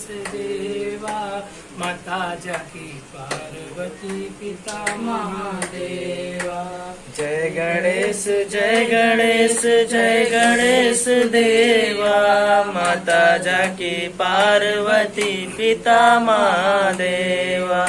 गणेश देवा, माता जाकी पार्वती पिता महादेवा। जय गणेश जय गणेश जय गणेश देवा, माता जाकी पार्वती पिता महादेवा।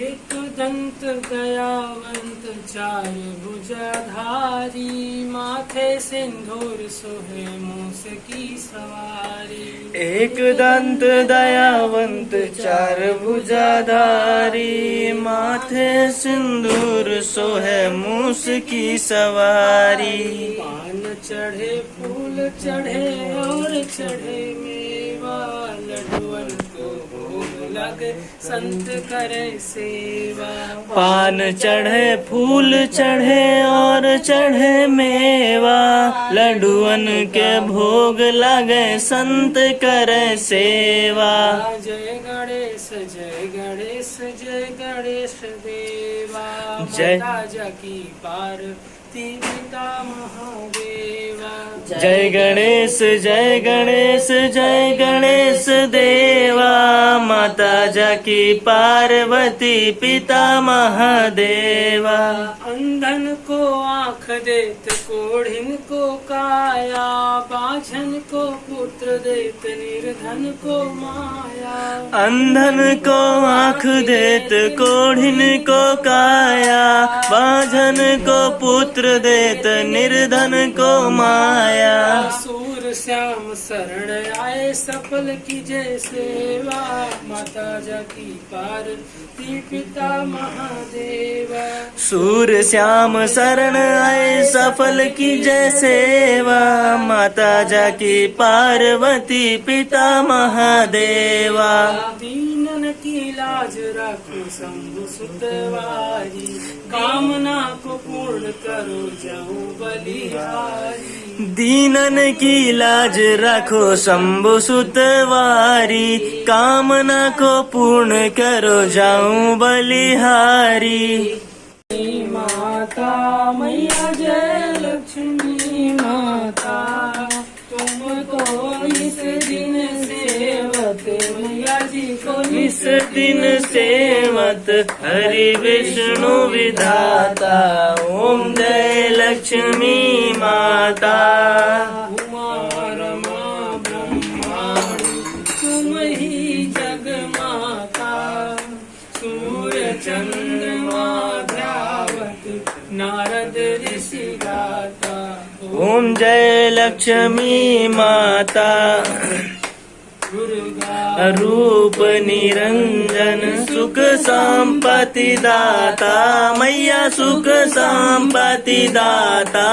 एक दंत दयावंत चार भुजाधारी, माथे सिंदूर सोहे मूस की सवारी। एक दंत दयावंत चार भुजाधारी, माथे सिंदूर सोहे मूस की सवारी। पान चढ़े फूल चढ़े और चढ़े मेवा, लड्डुअन को भोग लगे संत करे सेवा। पान चढ़े फूल चढ़े और चढ़े मेवा, लड्डुअन के भोग लगे संत करे सेवा। जय गणेश जय गणेश जय गणेश देवा, जय माता जाकी पार्वती पिता महादेवा। जय गणेश जय गणेश जय गणेश देवा, माता जाकी पार्वती पिता महादेवा। अंधन को आँख देत कोढ़िन को काया, बाझन को पुत्र देत निर्धन को माया। अंधन को आँख देत कोढ़िन को काया, बाझन को पुत्र देत निर्धन को माया। सूर श्याम शरण आए सफल कीजे सेवा, माता जाकी पार्वती पिता महादेवा। सूर श्याम शरण आए सफल की जय सेवा, माता जाकी पार्वती पिता महादेवा। दीनन की लाज रखो शंभु सुतवारी, कामना को पूर्ण करो जाऊं बलिहारी। दीनन की लाज रखो शंभु सुतवारी, कामना को पूर्ण करो जाऊं बलिहारी। माता मैया जय लक्ष्मी माता, तुमको इस दिन सेवत मैया जी को इस दिन सेवत हरि विष्णु विधाता, ओम जय लक्ष्मी माता। उमा रमा ब्रह्माणी तुम ही जग माता, सूर्य चंद्रमा ध्यावत नारद ऋषि गाता। ओम जय लक्ष्मी माता। दुर्गा रूप निरंजन सुख संपत्ति दाता, मैया सुख संपत्ति दाता।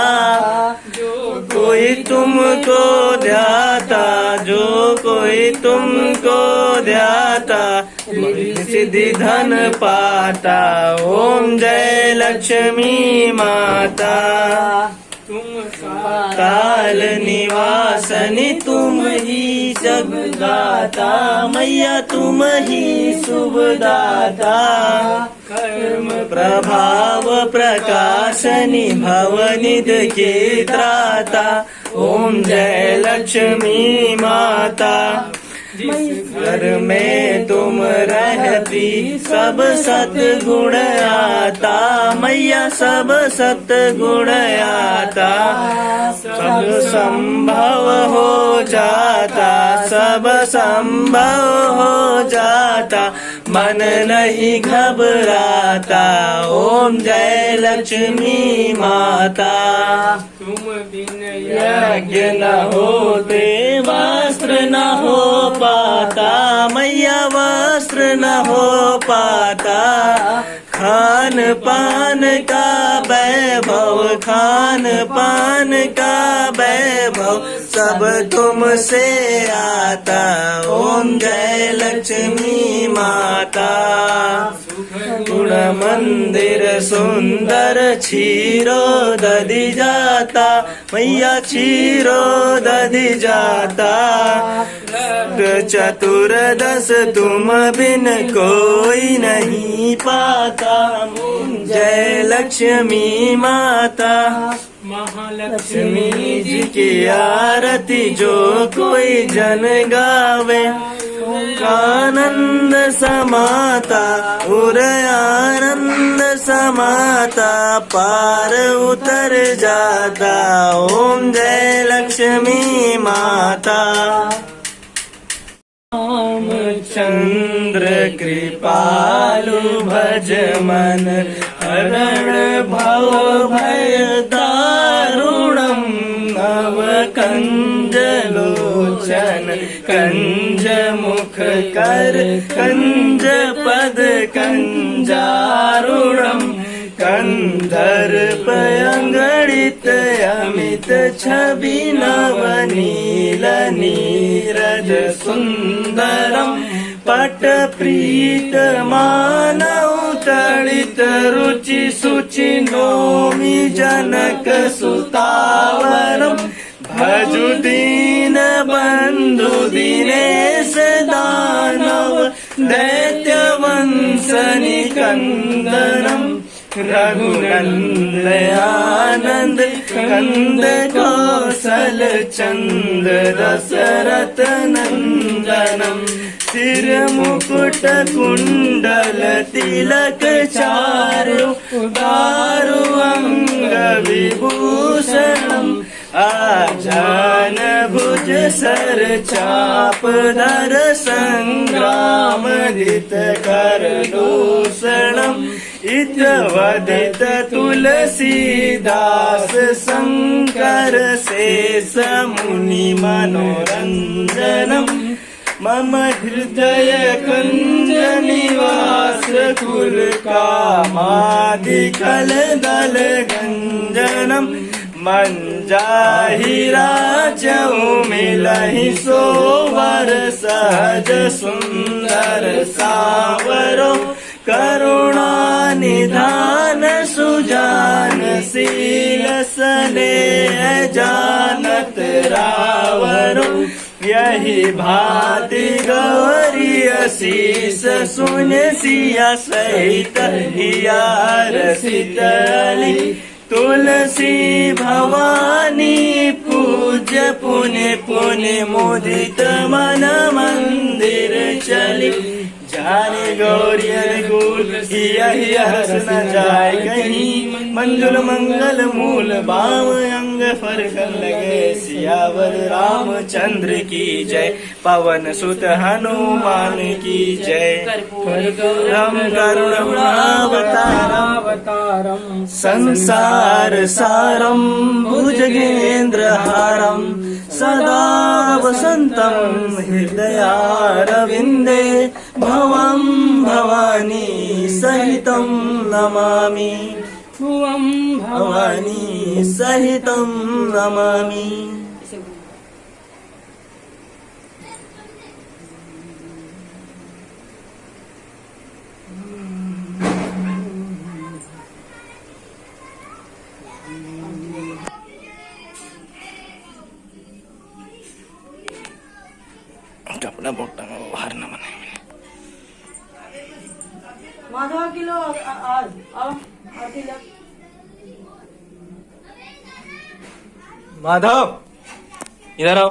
जो कोई तुमको ध्याता, जो कोई तुमको ध्याता, सिद्धि धन पाता। ओम जय लक्ष्मी माता। तुम काल निवासनि तुम ही जगदाता, मैया तुम ही शुभदाता। कर्म प्रभाव प्रकाशनि भवनिध के त्राता, ओम जय लक्ष्मी माता। जिस घर में तुम रहती सब सतगुण आता, मैया सब सतगुण आता। सब संभव हो जाता, सब संभव हो जाता, मन नहीं घबराता। ओम जय लक्ष्मी माता। तुम बिन यज्ञ न होते वस्त्र न हो पाता, मैया वस्त्र न हो पाता। खान पान का वैभव, खान पान का वैभव, सब तुमसे आता। ओम जय लक्ष्मी माता। गुण मंदिर सुंदर क्षीरो दधि जाता, मैया क्षीरो दधि जाता। चतुर्दश तुम बिन कोई नहीं पाता। जय लक्ष्मी माता। महालक्ष्मी जी की आरती जो कोई जन गावे, आनंद समाता आनंद समाता पार उतर जाता। ओम जय लक्ष्मी माता। रामचंद्र कृपालु भज मन हरण भव भय दारुणम नव कंज लोचन कंज मुख कर कंज पद कंजारुणम कंदर्प अंगणित अमित छवि नवनील नीरज सुंदरम पट प्रीत मानव तड़ित रुचि सुचि नोमि जनक सुतावरम भजु दीन बंधु दिनेश दानव दैत्य वंश निकंदनम रघुनंदयानंद कंद कौशल चंद दशरथ नंदनम सिर मुकुट कुंडल तिलक चारु दारु अंग विभूषणम आजान भुज सर चाप धर संग्रामदित कर दूषणम इत वदित तुलसीदास शंकर शेष मुनि मनोरंजनम मम हृदय कुंज निवास कुल कामादिकल दल गंजनम मंजाहिरा मिलहि सोवर सहज सुंदर सावरो करुणा निधान सुजान शील स्नेह जानत रावरो यही भाति गौरी शीस सुन सिया सहित हिया रसितली तुलसी भवानी पूज्य पुण्य पुण्य मुदित मन मंदिर चली जाने गौरी अनुकूल यही हस न जाए कहीं मंजुल मंगल मूल बाम अंग फरकन लगे सियावर रामचंद्र की जय पवन सुत हनुमान की जय राम करुणावतारम संसार सारम भुजगेंद्र हारम सदा वसंतम हृदयारविंदे भवं भवानी सहितं नमामि भुवं भवानी सहितं नमामि। कपड़ा बोटा बाहर न बने माधव किलो आज आओ माधव इधर आओ।